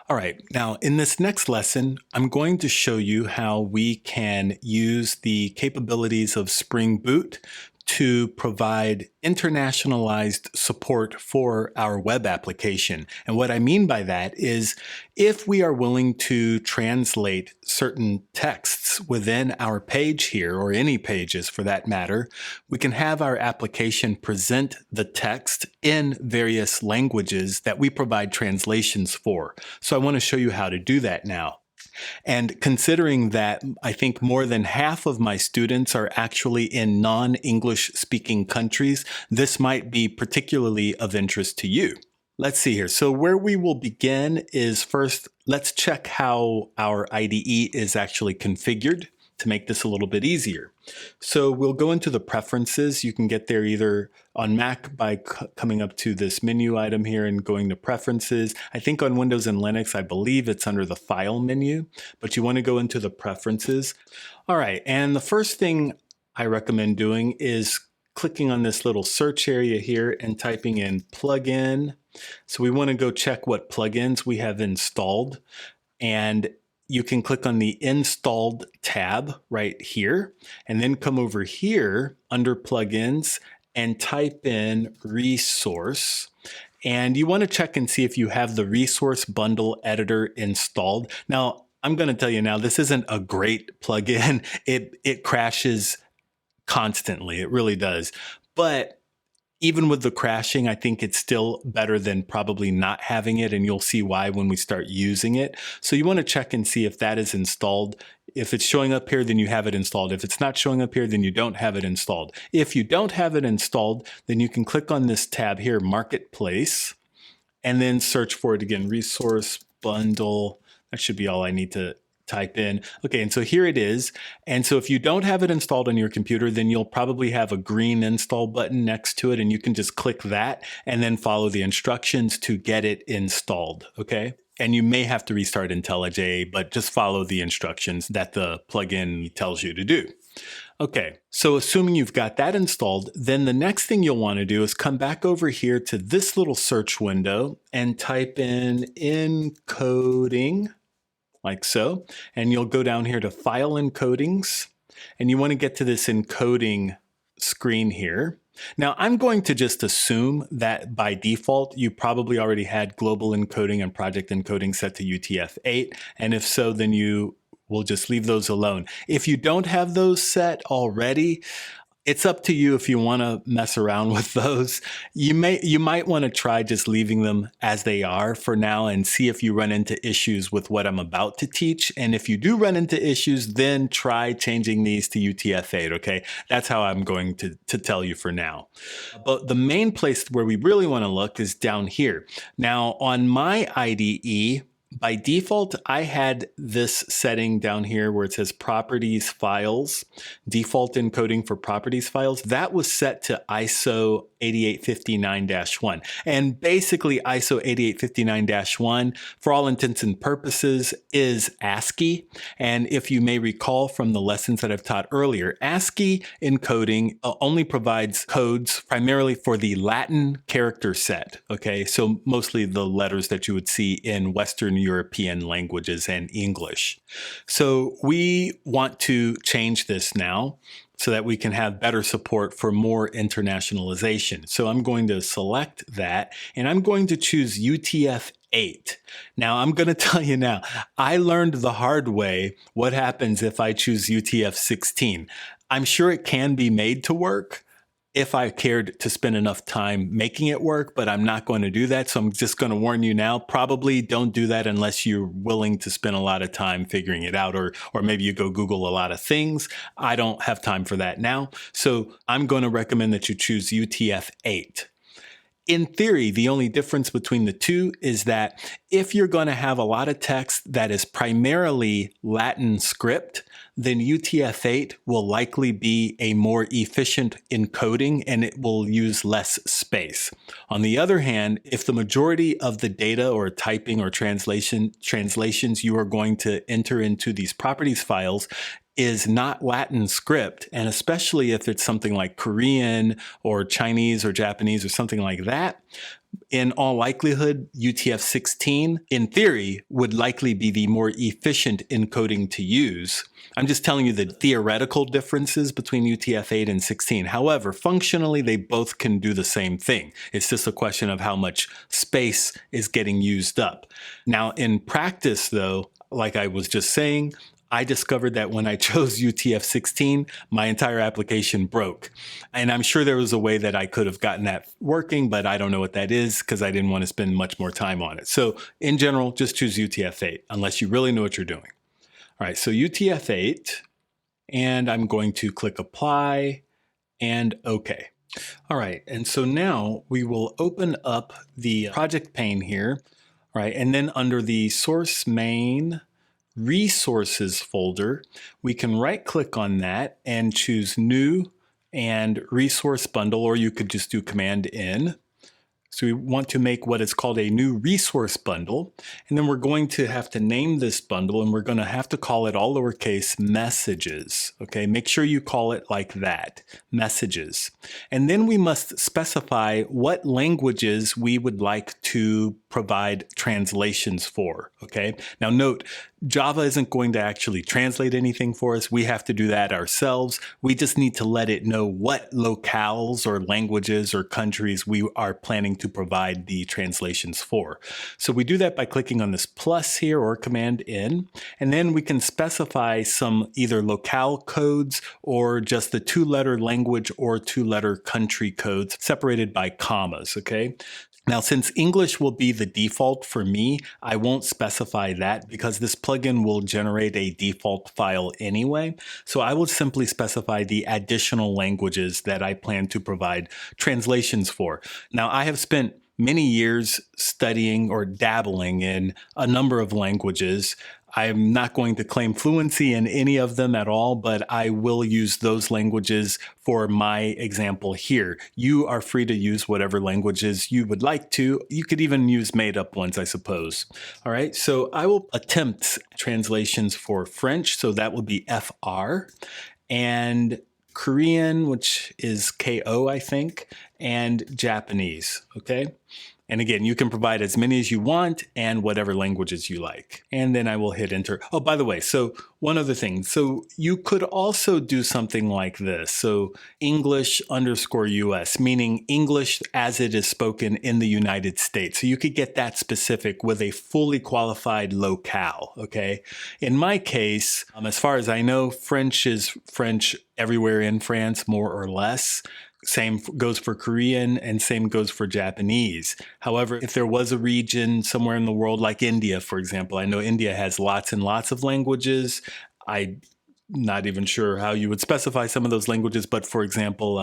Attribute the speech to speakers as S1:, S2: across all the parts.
S1: All right, now in this next lesson, I'm going to show you how we can use the capabilities of Spring Boot to provide internationalized support for our web application. And what I mean by that is if we are willing to translate certain texts within our page here, or any pages for that matter, we can have our application present the text in various languages that we provide translations for. So I want to show you how to do that now. And considering that I think more than half of my students are actually in non-English speaking countries, this might be particularly of interest to you. Let's see here. So where we will begin is first, let's check how our IDE is actually configured to make this a little bit easier. So we'll go into the preferences. You can get there either on Mac by coming up to this menu item here and going to preferences. I think on Windows and Linux, I believe it's under the file menu, but you want to go into the preferences. All right, and the first thing I recommend doing is clicking on this little search area here and typing in plugin. So we want to go check what plugins we have installed, and you can click on the installed tab right here and then come over here under plugins and type in resource. And you want to check and see if you have the resource bundle editor installed. Now, I'm going to tell you now, this isn't a great plugin. It crashes constantly. It really does. But even with the crashing, I think it's still better than probably not having it, and you'll see why when we start using it. So you want to check and see if that is installed. If it's showing up here, then you have it installed. If it's not showing up here, then you don't have it installed. If you don't have it installed, then you can click on this tab here, Marketplace, and then search for it again, Resource Bundle. That should be all I need to type in. Okay, and so here it is. And so if you don't have it installed on your computer, then you'll probably have a green install button next to it, and you can just click that and then follow the instructions to get it installed, okay? And you may have to restart IntelliJ, but just follow the instructions that the plugin tells you to do. Okay, so assuming you've got that installed, then the next thing you'll want to do is come back over here to this little search window and type in Encoding, like so, and you'll go down here to File Encodings, and you want to get to this encoding screen here. Now, I'm going to just assume that by default, you probably already had global encoding and project encoding set to UTF-8, and if so, then you will just leave those alone. If you don't have those set already, it's up to you if you want to mess around with those. You might want to try just leaving them as they are for now and see if you run into issues with what I'm about to teach. And if you do run into issues, then try changing these to UTF-8, okay? That's how I'm going to tell you for now. But the main place where we really want to look is down here. Now, on my IDE, by default, I had this setting down here where it says properties files, default encoding for properties files. That was set to ISO 8859-1. And basically ISO 8859-1, for all intents and purposes, is ASCII. And if you may recall from the lessons that I've taught earlier, ASCII encoding only provides codes primarily for the Latin character set, okay? So mostly the letters that you would see in Western European languages and English. So we want to change this now so that we can have better support for more internationalization. So I'm going to select that, and I'm going to choose UTF-8. Now, I'm going to tell you now, I learned the hard way what happens if I choose UTF-16. I'm sure it can be made to work if I cared to spend enough time making it work, but I'm not going to do that. So I'm just going to warn you now, probably don't do that unless you're willing to spend a lot of time figuring it out, or maybe you go Google a lot of things. I don't have time for that now. So I'm going to recommend that you choose UTF-8. In theory, the only difference between the two is that if you're going to have a lot of text that is primarily Latin script, then UTF-8 will likely be a more efficient encoding and it will use less space. On the other hand, if the majority of the data or typing or translations you are going to enter into these properties files is not Latin script, and especially if it's something like Korean or Chinese or Japanese or something like that, in all likelihood, UTF-16, in theory, would likely be the more efficient encoding to use. I'm just telling you the theoretical differences between UTF-8 and 16. However, functionally, they both can do the same thing. It's just a question of how much space is getting used up. Now, in practice, though, like I was just saying, I discovered that when I chose UTF-16, my entire application broke. And I'm sure there was a way that I could have gotten that working, but I don't know what that is because I didn't want to spend much more time on it. So in general, just choose UTF-8 unless you really know what you're doing. All right, so UTF-8, and I'm going to click Apply and OK. All right, and so now we will open up the project pane here, right? And then under the Source Main Resources folder, we can right-click on that and choose New and Resource Bundle, or you could just do Command N. So we want to make what is called a new resource bundle, and then we're going to have to name this bundle, and we're going to have to call it all lowercase messages. Okay, make sure you call it like that, messages. And then we must specify what languages we would like to provide translations for. Okay, now note, Java isn't going to actually translate anything for us. We have to do that ourselves. We just need to let it know what locales or languages or countries we are planning to provide the translations for. So we do that by clicking on this plus here or Command N, and then we can specify some either locale codes or just the 2-letter language or 2-letter country codes separated by commas, okay? Now, since English will be the default for me, I won't specify that because this plugin will generate a default file anyway. So I will simply specify the additional languages that I plan to provide translations for. Now, I have spent many years studying or dabbling in a number of languages. I'm not going to claim fluency in any of them at all, but I will use those languages for my example here. You are free to use whatever languages you would like to. You could even use made-up ones, I suppose. All right, so I will attempt translations for French, so that will be FR, and Korean, which is KO, I think, and Japanese, okay? And again, you can provide as many as you want and whatever languages you like. And then I will hit enter. Oh, by the way, so one other thing. So you could also do something like this. So English_US, meaning English as it is spoken in the United States. So you could get that specific with a fully qualified locale, okay? In my case, as far as I know, French is French everywhere in France, more or less. Same goes for Korean and same goes for Japanese. However, if there was a region somewhere in the world like India, for example, I know India has lots and lots of languages. I'm not even sure how you would specify some of those languages, but for example,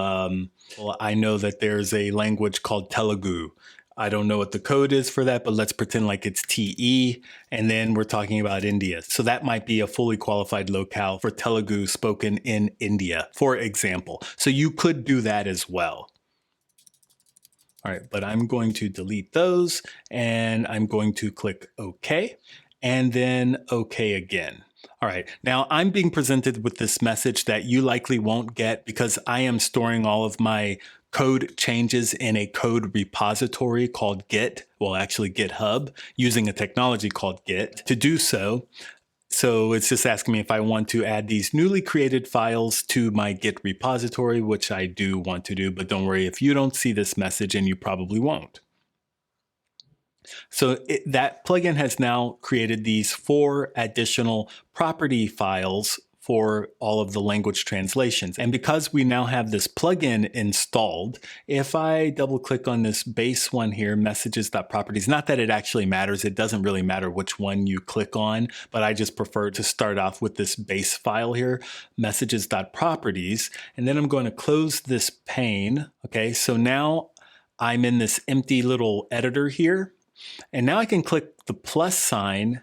S1: I know that there's a language called Telugu. I don't know what the code is for that, but let's pretend like it's TE, and then we're talking about India. So that might be a fully qualified locale for Telugu spoken in India, for example. So you could do that as well. All right, but I'm going to delete those, and I'm going to click OK, and then OK again. All right, now I'm being presented with this message that you likely won't get because I am storing all of my code changes in a code repository called Git, well, actually GitHub, using a technology called Git to do so. So it's just asking me if I want to add these newly created files to my Git repository, which I do want to do, but don't worry if you don't see this message, and you probably won't. So that plugin has now created these 4 additional property files for all of the language translations. And because we now have this plugin installed, if I double click on this base one here, messages.properties, not that it actually matters, it doesn't really matter which one you click on, but I just prefer to start off with this base file here, messages.properties, and then I'm going to close this pane. Okay, so now I'm in this empty little editor here, and now I can click the plus sign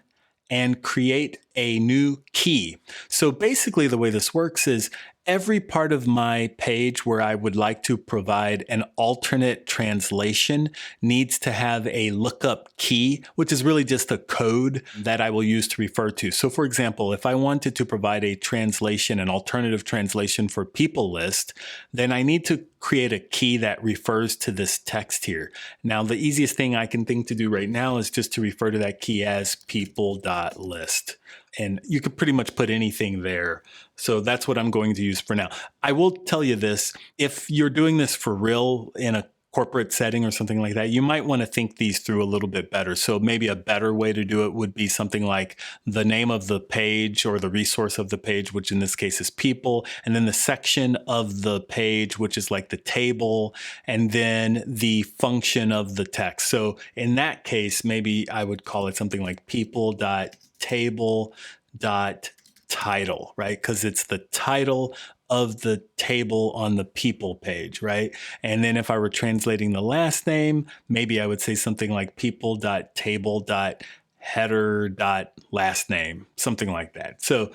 S1: and create a new key. So basically the way this works is every part of my page where I would like to provide an alternate translation needs to have a lookup key, which is really just a code that I will use to refer to. So for example, if I wanted to provide a translation, an alternative translation for people list, then I need to create a key that refers to this text here. Now, the easiest thing I can think to do right now is just to refer to that key as people.list. And you could pretty much put anything there. So that's what I'm going to use for now. I will tell you this, if you're doing this for real in a corporate setting or something like that, you might want to think these through a little bit better. So maybe a better way to do it would be something like the name of the page or the resource of the page, which in this case is people, and then the section of the page, which is like the table, and then the function of the text. So in that case, maybe I would call it something like people.table.title, right? Because it's the title of the table on the people page, right? And then if I were translating the last name, maybe I would say something like people.table.header.last name, something like that. So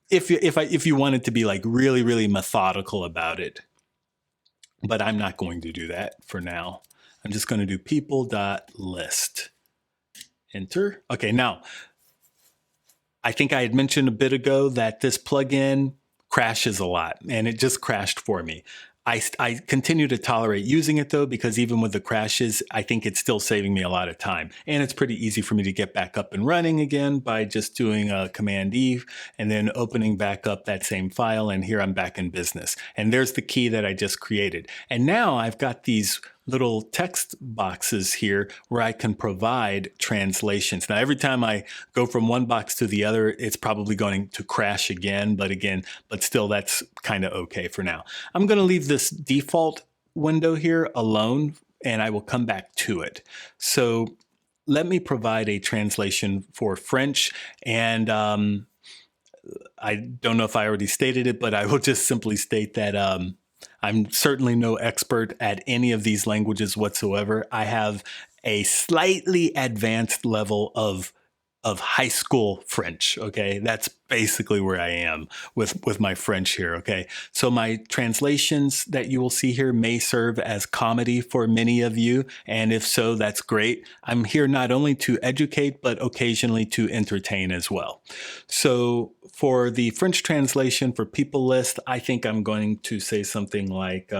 S1: if you wanted to be like really, really methodical about it, but I'm not going to do that for now. I'm just going to do people.list. Enter. Okay, now, I think I had mentioned a bit ago that this plugin crashes a lot, and it just crashed for me. I continue to tolerate using it though, because even with the crashes, I think it's still saving me a lot of time. And it's pretty easy for me to get back up and running again by just doing a Command E and then opening back up that same file. And here I'm back in business. And there's the key that I just created. And now I've got these little text boxes here where I can provide translations. Now, every time I go from one box to the other, it's probably going to crash again, but still that's kind of okay for now. I'm going to leave this default window here alone, and I will come back to it. So let me provide a translation for French, and I don't know if I already stated it, but I will just simply state that I'm certainly no expert at any of these languages whatsoever. I have a slightly advanced level of high school French, okay? That's basically where I am with my French here, okay? So my translations that you will see here may serve as comedy for many of you, and if so, that's great. I'm here not only to educate, but occasionally to entertain as well. So for the French translation for people list, I think I'm going to say something like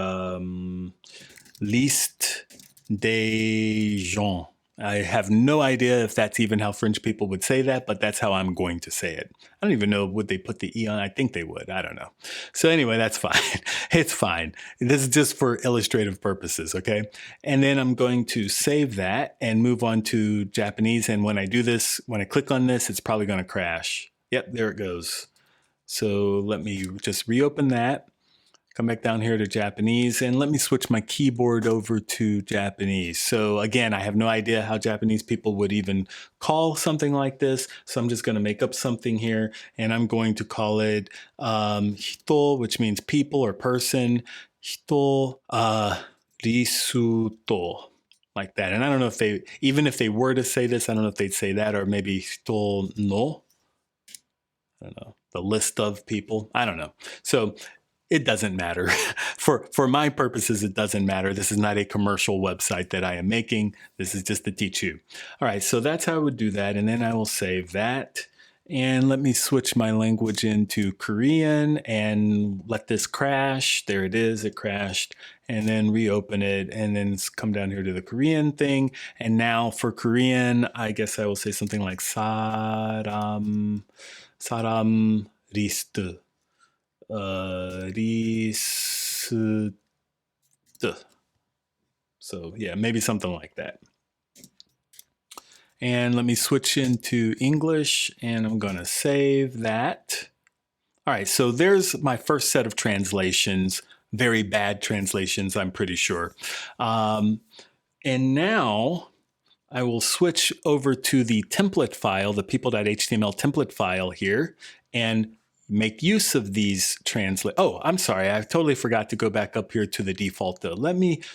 S1: liste des gens. I have no idea if that's even how French people would say that, but that's how I'm going to say it. I don't even know, would they put the E on? I think they would. I don't know. So anyway, that's fine. It's fine. This is just for illustrative purposes, okay? And then I'm going to save that and move on to Japanese. And when I do this, when I click on this, it's probably going to crash. Yep, there it goes. So let me just reopen that. Come back down here to Japanese, and let me switch my keyboard over to Japanese. So again, I have no idea how Japanese people would even call something like this. So I'm just going to make up something here, and I'm going to call it hito, which means people or person. Hito risuto, like that. And I don't know if they, even if they were to say this, I don't know if they'd say that, or maybe hito no. I don't know, the list of people. I don't know. So it doesn't matter. For my purposes, it doesn't matter. This is not a commercial website that I am making. This is just to teach you. All right, so that's how I would do that. And then I will save that. And let me switch my language into Korean and let this crash. There it is, it crashed. And then reopen it and then come down here to the Korean thing. And now for Korean, I guess I will say something like saram 리스트. So yeah, maybe something like that. And let me switch into English, and I'm going to save that. All right, so there's my first set of translations, very bad translations, I'm pretty sure. And now I will switch over to the template file, the people.html template file here, and make use of these Oh, I'm sorry. I totally forgot to go back up here to the default though.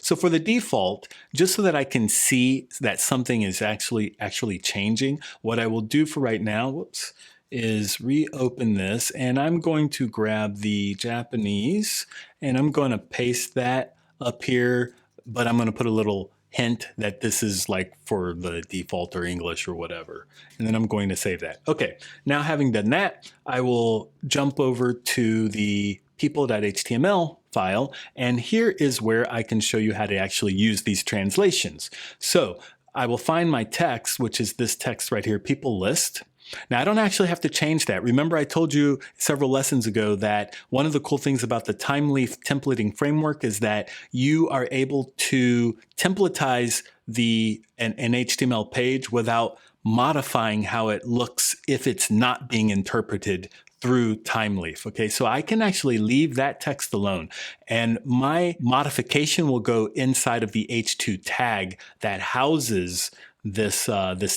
S1: So for the default, just so that I can see that something is actually changing, what I will do for right now, is reopen this, and I'm going to grab the Japanese and I'm going to paste that up here, but I'm going to put a little hint that this is like for the default or English or whatever. And then I'm going to save that. Okay, now having done that, I will jump over to the people.html file, and here is where I can show you how to actually use these translations. So I will find my text, which is this text right here, people list. Now, I don't actually have to change that. Remember, I told you several lessons ago that one of the cool things about the Thymeleaf templating framework is that you are able to templatize an HTML page without modifying how it looks if it's not being interpreted through Thymeleaf. Okay, so I can actually leave that text alone, and my modification will go inside of the H2 tag that houses this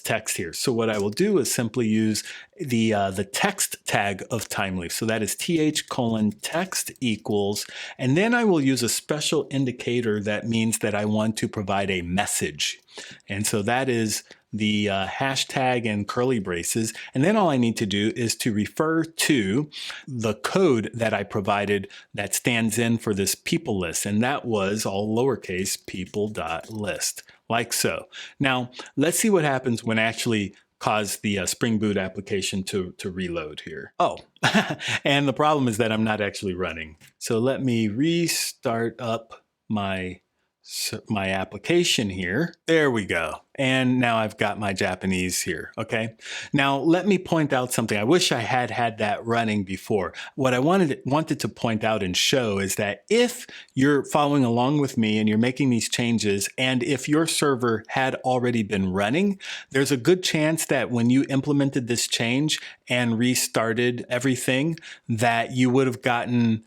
S1: text here. So what I will do is simply use the text tag of Thymeleaf. So that is th:\text equals, and then I will use a special indicator that means that I want to provide a message. And so that is the hashtag and curly braces. And then all I need to do is to refer to the code that I provided that stands in for this people list. And that was all lowercase people.list, like so. Now, let's see what happens when I actually cause the Spring Boot application to reload here. Oh, and the problem is that I'm not actually running. So let me restart up my application here. There we go. And now I've got my Japanese here. Okay. Now let me point out something. I wish I had that running before. What I wanted to point out and show is that if you're following along with me and you're making these changes, and if your server had already been running, there's a good chance that when you implemented this change and restarted everything, that you would have gotten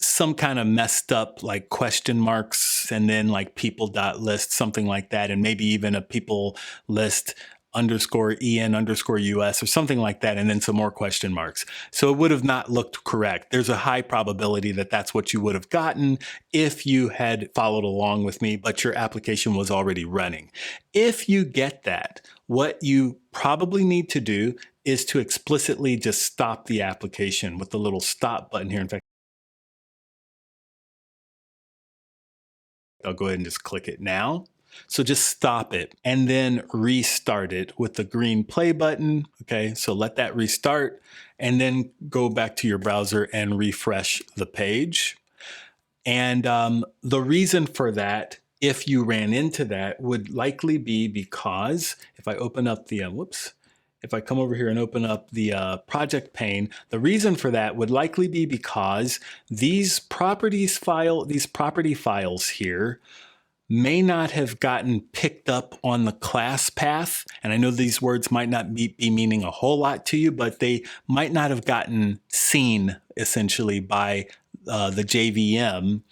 S1: some kind of messed up like question marks and then like people.list, something like that, and maybe even a people list _en_us or something like that, and then some more question marks. So it would have not looked correct. There's a high probability that that's what you would have gotten if you had followed along with me, but your application was already running. If you get that, what you probably need to do is to explicitly just stop the application with the little stop button here. In fact, I'll go ahead and just click it now. So just stop it and then restart it with the green play button. Okay, so let that restart and then go back to your browser and refresh the page. And the reason for that, if you ran into that, would likely be because if I open up the, if I come over here and open up the project pane, the reason for that would likely be because these property files here may not have gotten picked up on the class path. And I know these words might not be meaning a whole lot to you, but they might not have gotten seen essentially by the JVM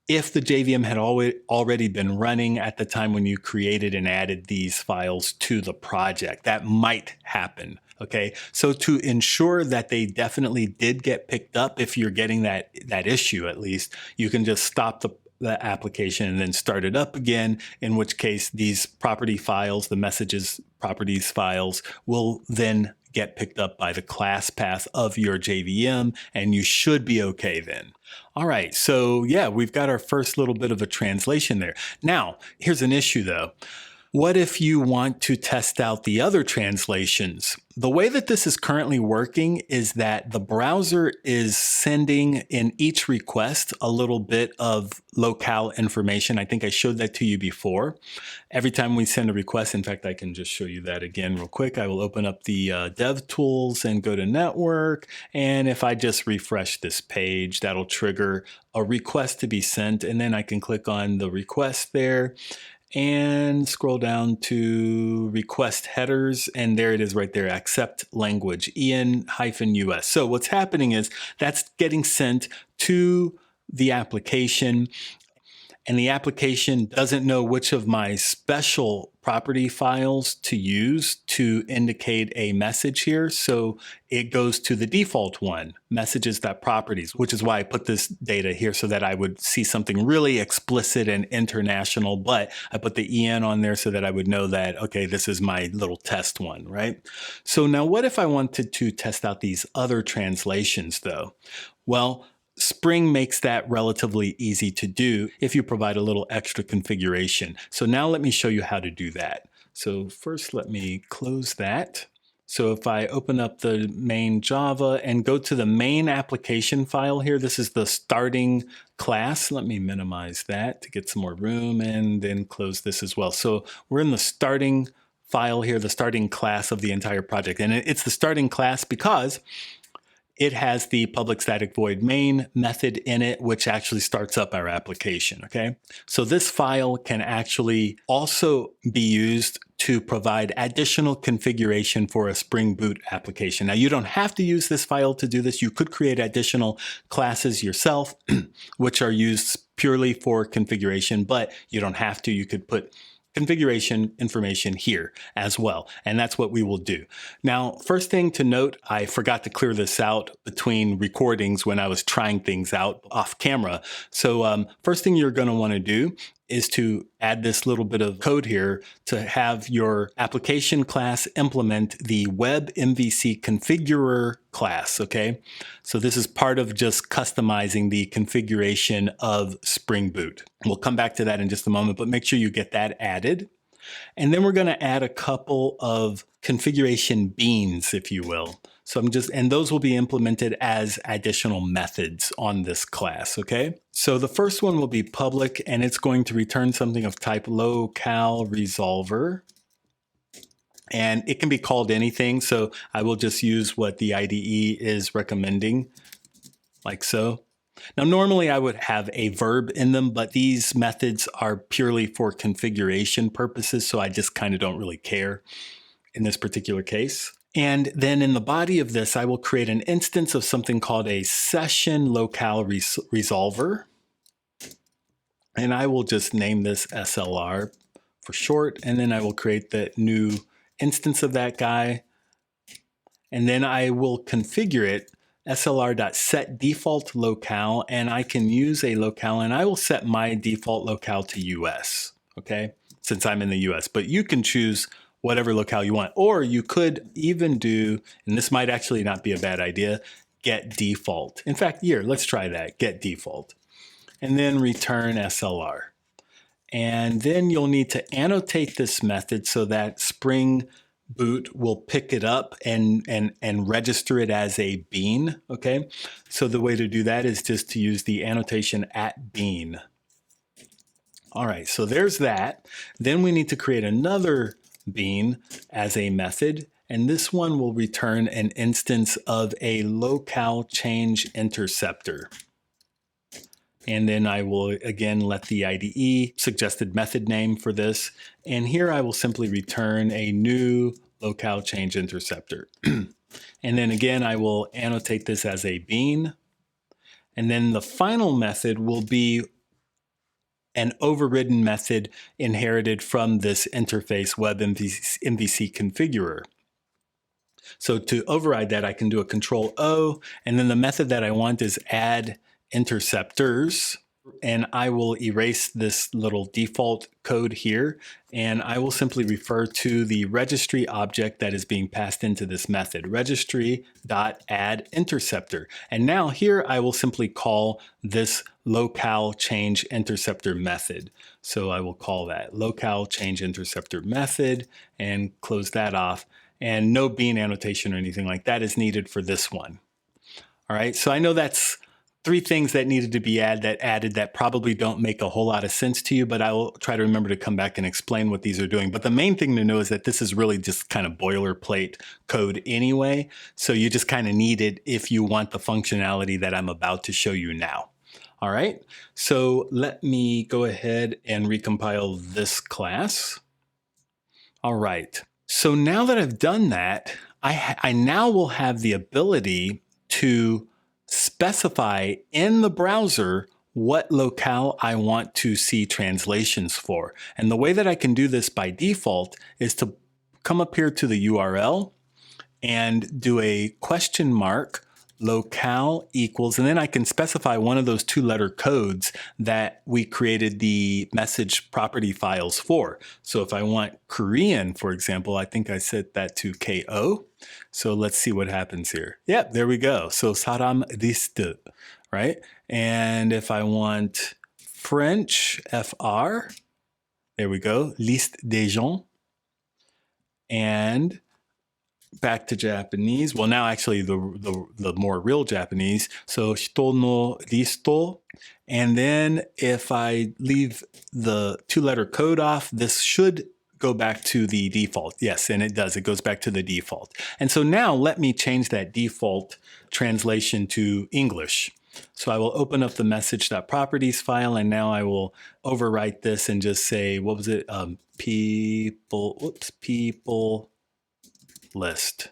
S1: if the JVM had already been running at the time when you created and added these files to the project. That might happen. Okay, so to ensure that they definitely did get picked up, if you're getting that issue at least, you can just stop the application and then start it up again, in which case these property files, the messages properties files, will then get picked up by the class path of your JVM, and you should be okay then. All right, so yeah, we've got our first little bit of a translation there. Now, here's an issue though. What if you want to test out the other translations? The way that this is currently working is that the browser is sending in each request a little bit of locale information. I think I showed that to you before. Every time we send a request, in fact, I can just show you that again real quick. I will open up the dev tools and go to network. And if I just refresh this page, that'll trigger a request to be sent. And then I can click on the request there and scroll down to request headers, and there it is right there, accept language, en-us. So what's happening is that's getting sent to the application, and the application doesn't know which of my special property files to use to indicate a message here. So it goes to the default one, messages.properties, which is why I put this data here so that I would see something really explicit and international, but I put the EN on there so that I would know that, okay, this is my little test one, right? So now what if I wanted to test out these other translations though? Well, Spring makes that relatively easy to do if you provide a little extra configuration. So now let me show you how to do that. So first let me close that. So if I open up the main Java and go to the main application file here, this is the starting class. Let me minimize that to get some more room and then close this as well. So we're in the starting file here, the starting class of the entire project. And it's the starting class because it has the public static void main method in it, which actually starts up our application, okay? So this file can actually also be used to provide additional configuration for a Spring Boot application. Now, you don't have to use this file to do this. You could create additional classes yourself, which are used purely for configuration, but you don't have to. You could put configuration information here as well. And that's what we will do. Now, first thing to note, I forgot to clear this out between recordings when I was trying things out off camera. So first thing you're going to want to do is to add this little bit of code here to have your application class implement the web MVC configurer class, okay? So this is part of just customizing the configuration of Spring Boot. We'll come back to that in just a moment, but make sure you get that added. And then we're going to add a couple of configuration beans, if you will. So and those will be implemented as additional methods on this class, okay? So the first one will be public, and it's going to return something of type Locale resolver. And it can be called anything, so I will just use what the IDE is recommending, like so. Now, normally I would have a verb in them, but these methods are purely for configuration purposes, so I just kind of don't really care in this particular case. And then in the body of this, I will create an instance of something called a session locale resolver. And I will just name this SLR for short, and then I will create the new instance of that guy. And then I will configure it slr.setDefaultLocale, and I can use a locale, and I will set my default locale to US, okay, since I'm in the US. But you can choose whatever locale you want, or you could even do, and this might actually not be a bad idea, get default. In fact, here, let's try that, get default, and then return SLR. And then you'll need to annotate this method so that Spring Boot will pick it up and register it as a bean, okay? So the way to do that is just to use the annotation @bean. All right, so there's that. Then we need to create another bean as a method, and this one will return an instance of a locale change interceptor. And then I will again let the IDE suggested method name for this. And here I will simply return a new locale change interceptor. And then again, I will annotate this as a bean. And then the final method will be an overridden method inherited from this interface web MVC configurer. So to override that, I can do a Control O, and then the method that I want is add interceptors, and I will erase this little default code here, and I will simply refer to the registry object that is being passed into this method, registry.addInterceptor. And now here I will simply call this locale change interceptor method. So I will call that locale change interceptor method and close that off. And no bean annotation or anything like that is needed for this one. All right, so I know that's three things that needed to be added that probably don't make a whole lot of sense to you, but I will try to remember to come back and explain what these are doing. But the main thing to know is that this is really just kind of boilerplate code anyway. So you just kind of need it if you want the functionality that I'm about to show you now. All right, so let me go ahead and recompile this class. All right, so now that I've done that, I now will have the ability to specify in the browser what locale I want to see translations for. And the way that I can do this by default is to come up here to the URL and do a question mark locale equals, and then I can specify one of those 2-letter codes that we created the message property files for. So if I want Korean, for example, I think I set that to KO. So let's see what happens here. Yep, there we go. So 사람 리스트, right? And if I want French, FR, there we go, liste des gens. And back to Japanese. Well, now actually the more real Japanese. So hito no listo. And then if I leave the 2-letter code off, this should go back to the default. Yes, and it does. It goes back to the default. And so now let me change that default translation to English. So I will open up the message.properties file, and now I will overwrite this and just say, what was it? People list.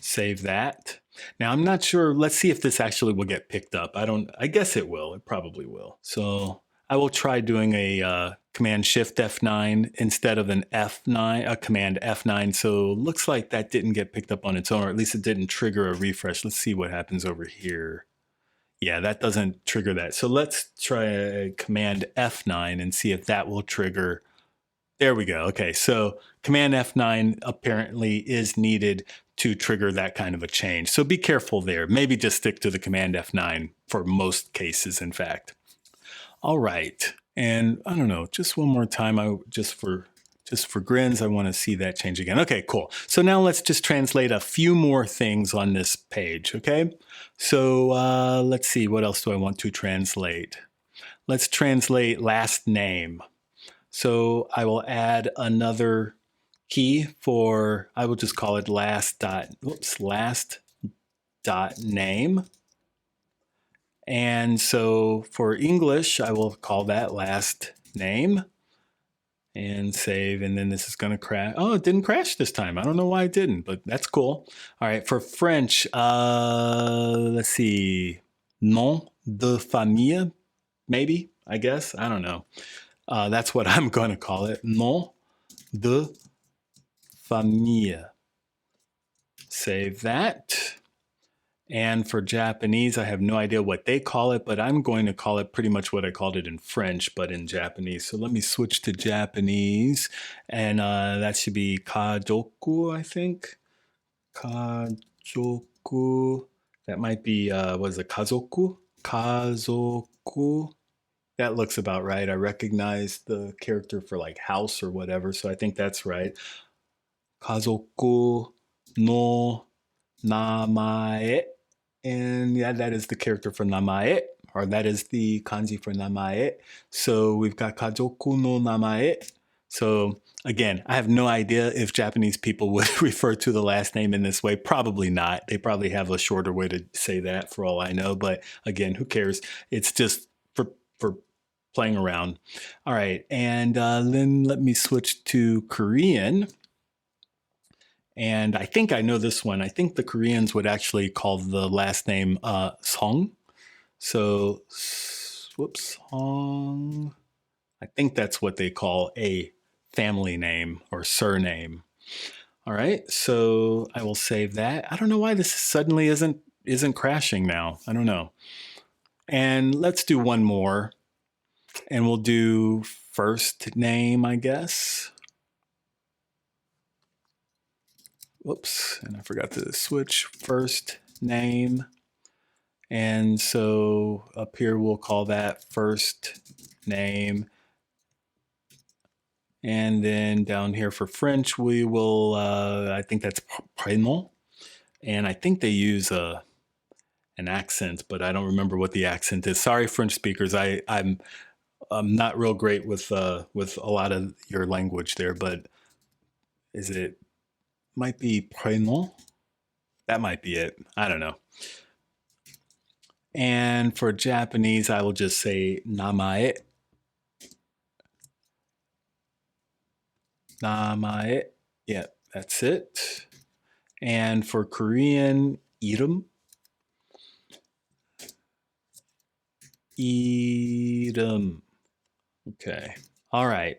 S1: Save that. Now I'm not sure. Let's see if this actually will get picked up. I guess it will. It probably will. So I will try doing a Command Shift F9 instead of an F9, a Command F9. So looks like that didn't get picked up on its own, or at least it didn't trigger a refresh. Let's see what happens over here. Yeah, that doesn't trigger that. So let's try a Command F9 and see if that will trigger. There we go. Okay, so Command F9 apparently is needed to trigger that kind of a change. So be careful there. Maybe just stick to the Command F9 for most cases, in fact. All right, and I don't know, just one more time, just for grins, I want to see that change again. Okay, cool. So now let's just translate a few more things on this page, okay? So let's see, what else do I want to translate? Let's translate last name. So I will add another key for, I will just call it last dot name. And so for English, I will call that last name and save. And then this is going to crash. Oh, it didn't crash this time. I don't know why it didn't, but that's cool. All right. For French, let's see. Nom de famille, maybe, I guess. I don't know. That's what I'm going to call it. Nom de famille. Save that. And for Japanese, I have no idea what they call it, but I'm going to call it pretty much what I called it in French, but in Japanese. So let me switch to Japanese, and that should be kajoku, I think. Kajoku. That might be, what is it, kazoku? Kazoku. That looks about right. I recognize the character for like house or whatever, so I think that's right. Kazoku no namae. And yeah, that is the character for namae, or that is the kanji for namae. So we've got kajoku no namae. So again, I have no idea if Japanese people would refer to the last name in this way. Probably not. They probably have a shorter way to say that for all I know. But again, who cares? It's just for playing around. All right. And then let me switch to Korean. And I think I know this one. I think the Koreans would actually call the last name Song. So, whoops, Song. I think that's what they call a family name or surname. All right, so I will save that. I don't know why this suddenly isn't crashing now. I don't know. And let's do one more. And we'll do first name, I guess. Whoops, and I forgot to switch first name. And so up here, we'll call that first name. And then down here for French, we will, I think that's prénom. And I think they use an accent, but I don't remember what the accent is. Sorry, French speakers. I'm not real great with a lot of your language there, but might be prénom? That might be it. I don't know. And for Japanese, I will just say namae. Namae. Yeah, that's it. And for Korean, irum. Idem. Okay. All right.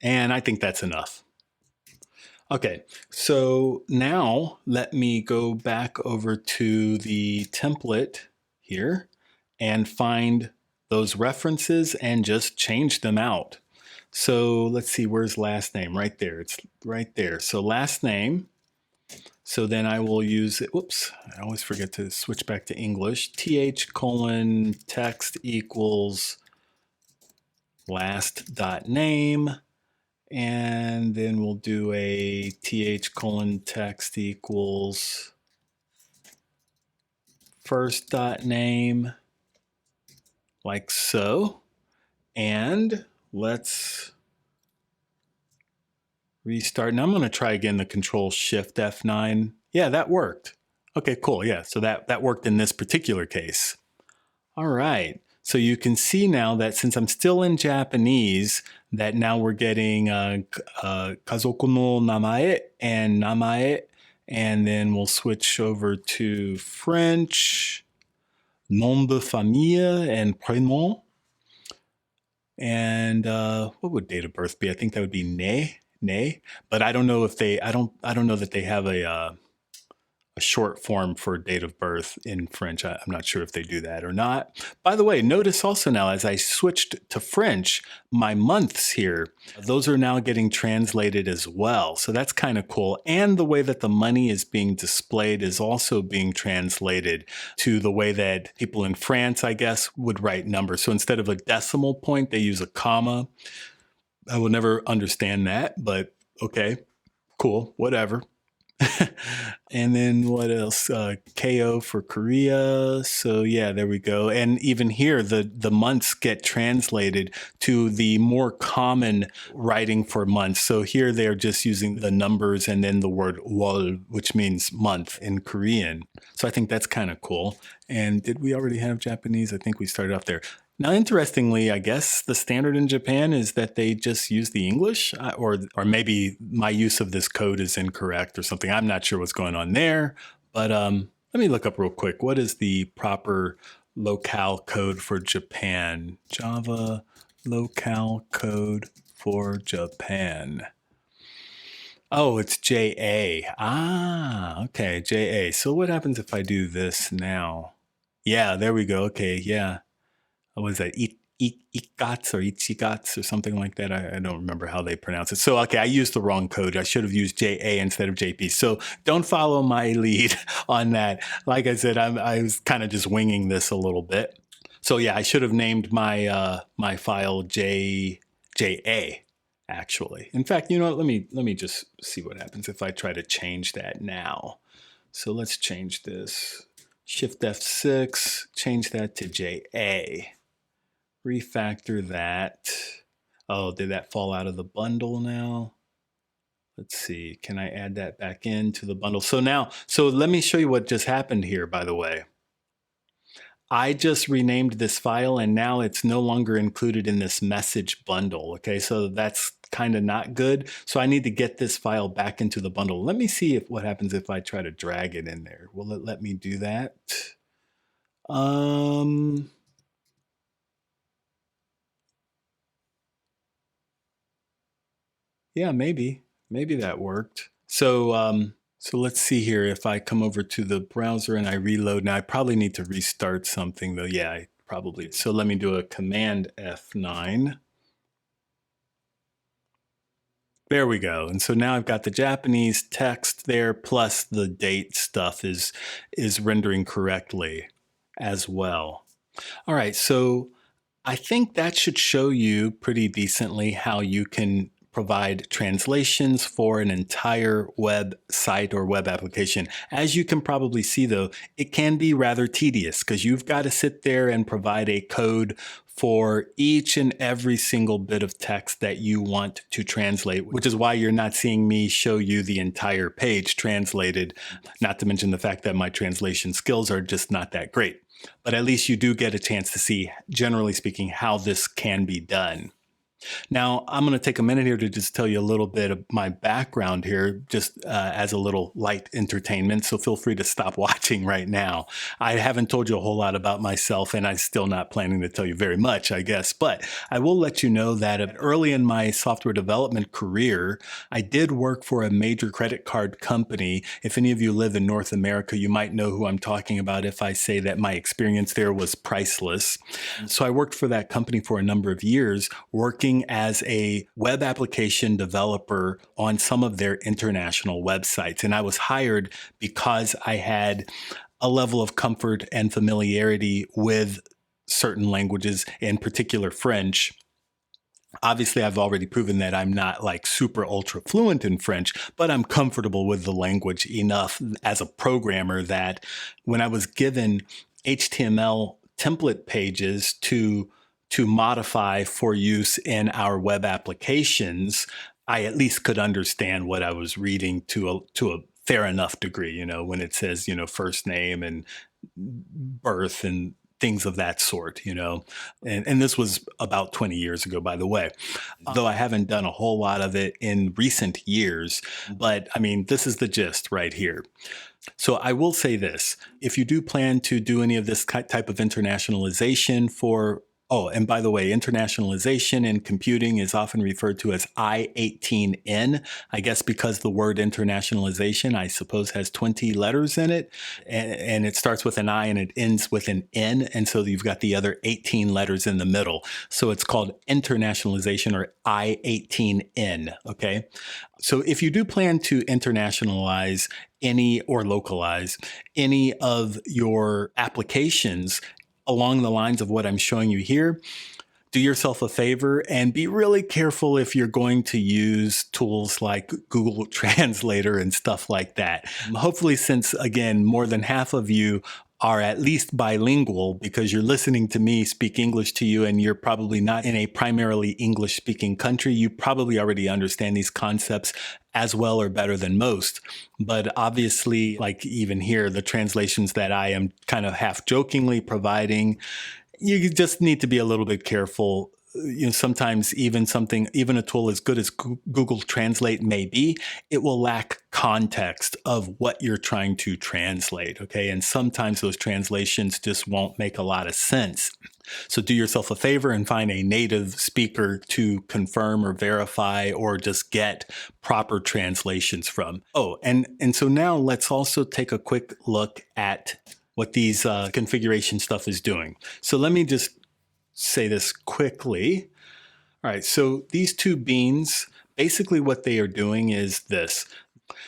S1: And I think that's enough. Okay, so now let me go back over to the template here and find those references and just change them out. So let's see, where's last name? Right there, it's right there. So last name, so then I will use it, whoops, I always forget to switch back to English, th:\text equals last.name. And then we'll do a th:\text equals first.name, like so. And let's restart. Now I'm going to try again the Control-Shift-F9. Yeah, that worked. Okay, cool. Yeah, so that worked in this particular case. All right. So you can see now that since I'm still in Japanese, that now we're getting kazoku no namae and namae, and then we'll switch over to French, nom de famille and prénom. And what would date of birth be? I think that would be ne. But I don't know if I don't know that they have a short form for date of birth in French. I'm not sure if they do that or not. By the way, notice also now as I switched to French, my months here, those are now getting translated as well. So that's kind of cool. And the way that the money is being displayed is also being translated to the way that people in France, I guess, would write numbers. So instead of a decimal point, they use a comma. I will never understand that, but okay, cool, whatever. And then what else? KO for Korea. So yeah, there we go. And even here, the months get translated to the more common writing for months. So here they're just using the numbers and then the word wol, which means month in Korean. So I think that's kind of cool. And did we already have Japanese? I think we started off there. Now, interestingly, I guess the standard in Japan is that they just use the English, or maybe my use of this code is incorrect or something. I'm not sure what's going on there, but let me look up real quick. What is the proper locale code for Japan? Java locale code for Japan. Oh, it's JA. Ah, okay, JA. So what happens if I do this now? Yeah, there we go. Okay, yeah. What was that? Ikats or Ichigats or something like that. I don't remember how they pronounce it. So, okay, I used the wrong code. I should have used JA instead of JP. So don't follow my lead on that. Like I said, I was kind of just winging this a little bit. So yeah, I should have named my my file JA actually. In fact, you know what? Let me just see what happens if I try to change that now. So let's change this. Shift F6, change that to JA. Refactor that. Oh, did that fall out of the bundle now? Let's see, can I add that back into the bundle? So now, so let me show you what just happened here, by the way. I just renamed this file and now it's no longer included in this message bundle. Okay, so that's kind of not good. So I need to get this file back into the bundle. Let me see what happens if I try to drag it in there. Will it let me do that? Yeah, maybe that worked. So so let's see here. If I come over to the browser and I reload, now I probably need to restart something though. Yeah, I probably. So let me do a Command F9. There we go. And so now I've got the Japanese text there, plus the date stuff is rendering correctly as well. All right, so I think that should show you pretty decently how you can provide translations for an entire website or web application. As you can probably see though, it can be rather tedious because you've got to sit there and provide a code for each and every single bit of text that you want to translate, which is why you're not seeing me show you the entire page translated, not to mention the fact that my translation skills are just not that great. But at least you do get a chance to see, generally speaking, how this can be done. Now, I'm going to take a minute here to just tell you a little bit of my background here, just as a little light entertainment. So feel free to stop watching right now. I haven't told you a whole lot about myself, and I'm still not planning to tell you very much, I guess. But I will let you know that early in my software development career, I did work for a major credit card company. If any of you live in North America, you might know who I'm talking about if I say that my experience there was priceless. So I worked for that company for a number of years, working as a web application developer on some of their international websites. And I was hired because I had a level of comfort and familiarity with certain languages, in particular French. Obviously, I've already proven that I'm not like super ultra fluent in French, but I'm comfortable with the language enough as a programmer that when I was given HTML template pages to modify for use in our web applications, I at least could understand what I was reading to a fair enough degree, when it says, first name and birth and things of that sort, and this was about 20 years ago, by the way, though I haven't done a whole lot of it in recent years. But I mean, this is the gist right here. So I will say this: if you do plan to do any of this type of internationalization oh, and by the way, internationalization in computing is often referred to as I-18N. I guess because the word internationalization, I suppose, has 20 letters in it, and it starts with an I and it ends with an N, and so you've got the other 18 letters in the middle. So it's called internationalization, or I-18N, okay? So if you do plan to internationalize or localize any of your applications along the lines of what I'm showing you here, do yourself a favor and be really careful if you're going to use tools like Google Translator and stuff like that. Hopefully, since, again, more than half of you are at least bilingual because you're listening to me speak English to you, and you're probably not in a primarily English-speaking country, you probably already understand these concepts as well or better than most. But obviously, like even here, the translations that I am kind of half jokingly providing, you just need to be a little bit careful. Sometimes even a tool as good as Google Translate may be, it will lack context of what you're trying to translate, okay? And sometimes those translations just won't make a lot of sense. So do yourself a favor and find a native speaker to confirm or verify or just get proper translations from. Oh, and so now let's also take a quick look at what these configuration stuff is doing. So let me just say this quickly. All right, so these two beans, basically what they are doing is this.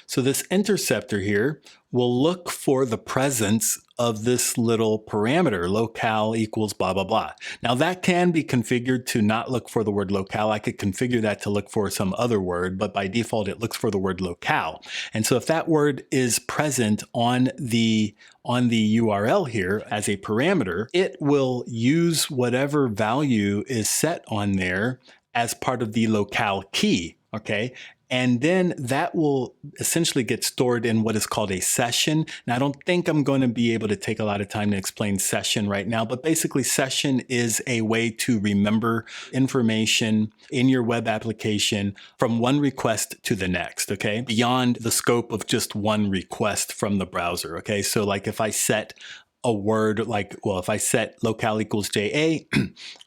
S1: So this interceptor here will look for the presence of this little parameter, locale equals blah, blah, blah. Now that can be configured to not look for the word locale. I could configure that to look for some other word, but by default, it looks for the word locale. And so if that word is present on the URL here as a parameter, it will use whatever value is set on there as part of the locale key, okay? And then that will essentially get stored in what is called a session. Now, I don't think I'm going to be able to take a lot of time to explain session right now, but basically session is a way to remember information in your web application from one request to the next, okay? Beyond the scope of just one request from the browser, okay? So like if I set a word if I set locale equals JA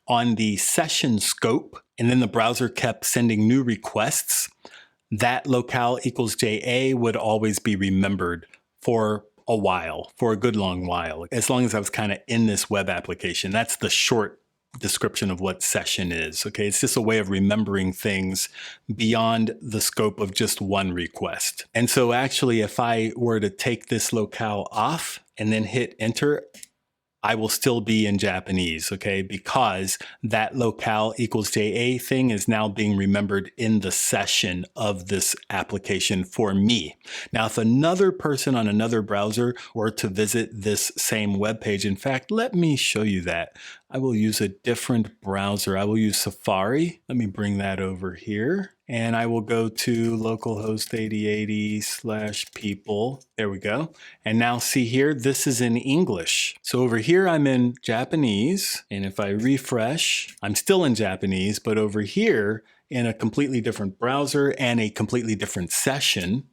S1: on the session scope, and then the browser kept sending new requests, that locale equals JA would always be remembered for a while, for a good long while, as long as I was kind of in this web application. That's the short description of what session is, okay? It's just a way of remembering things beyond the scope of just one request. And so actually, if I were to take this locale off and then hit enter, I will still be in Japanese, okay? Because that locale equals JA thing is now being remembered in the session of this application for me. Now, if another person on another browser were to visit this same web page, in fact, let me show you that. I will use a different browser. I will use Safari. Let me bring that over here. and I will go to localhost 8080/people. There we go. And now see here, this is in English. So over here, I'm in Japanese. And if I refresh, I'm still in Japanese, but over here in a completely different browser and a completely different session,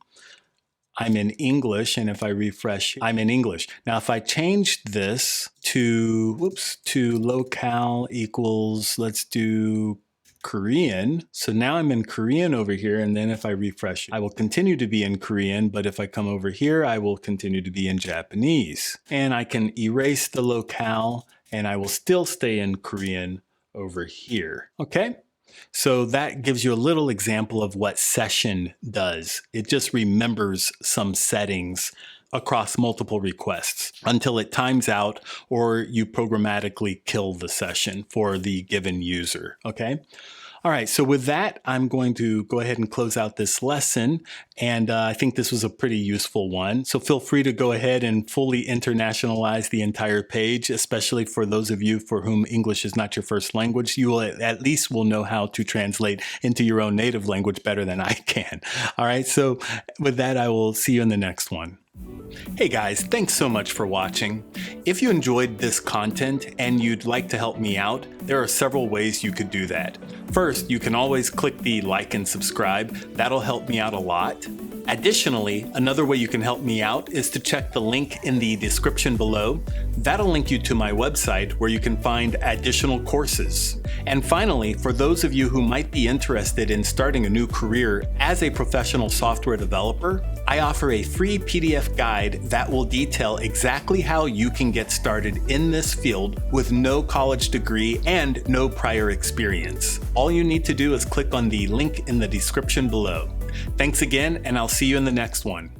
S1: I'm in English, and if I refresh, I'm in English. Now, if I change this to locale equals, let's do Korean. So now I'm in Korean over here, and then if I refresh, I will continue to be in Korean, but if I come over here, I will continue to be in Japanese. And I can erase the locale, and I will still stay in Korean over here, okay? So that gives you a little example of what session does. It just remembers some settings across multiple requests until it times out or you programmatically kill the session for the given user, okay? All right, so with that, I'm going to go ahead and close out this lesson, and I think this was a pretty useful one. So feel free to go ahead and fully internationalize the entire page, especially for those of you for whom English is not your first language. You will at least will know how to translate into your own native language better than I can. All right, so with that, I will see you in the next one. Hey guys, thanks so much for watching. If you enjoyed this content and you'd like to help me out, there are several ways you could do that. First, you can always click the like and subscribe. That'll help me out a lot. Additionally, another way you can help me out is to check the link in the description below. That'll link you to my website where you can find additional courses. And finally, for those of you who might be interested in starting a new career as a professional software developer, I offer a free PDF guide that will detail exactly how you can get started in this field with no college degree and no prior experience. All you need to do is click on the link in the description below. Thanks again, and I'll see you in the next one.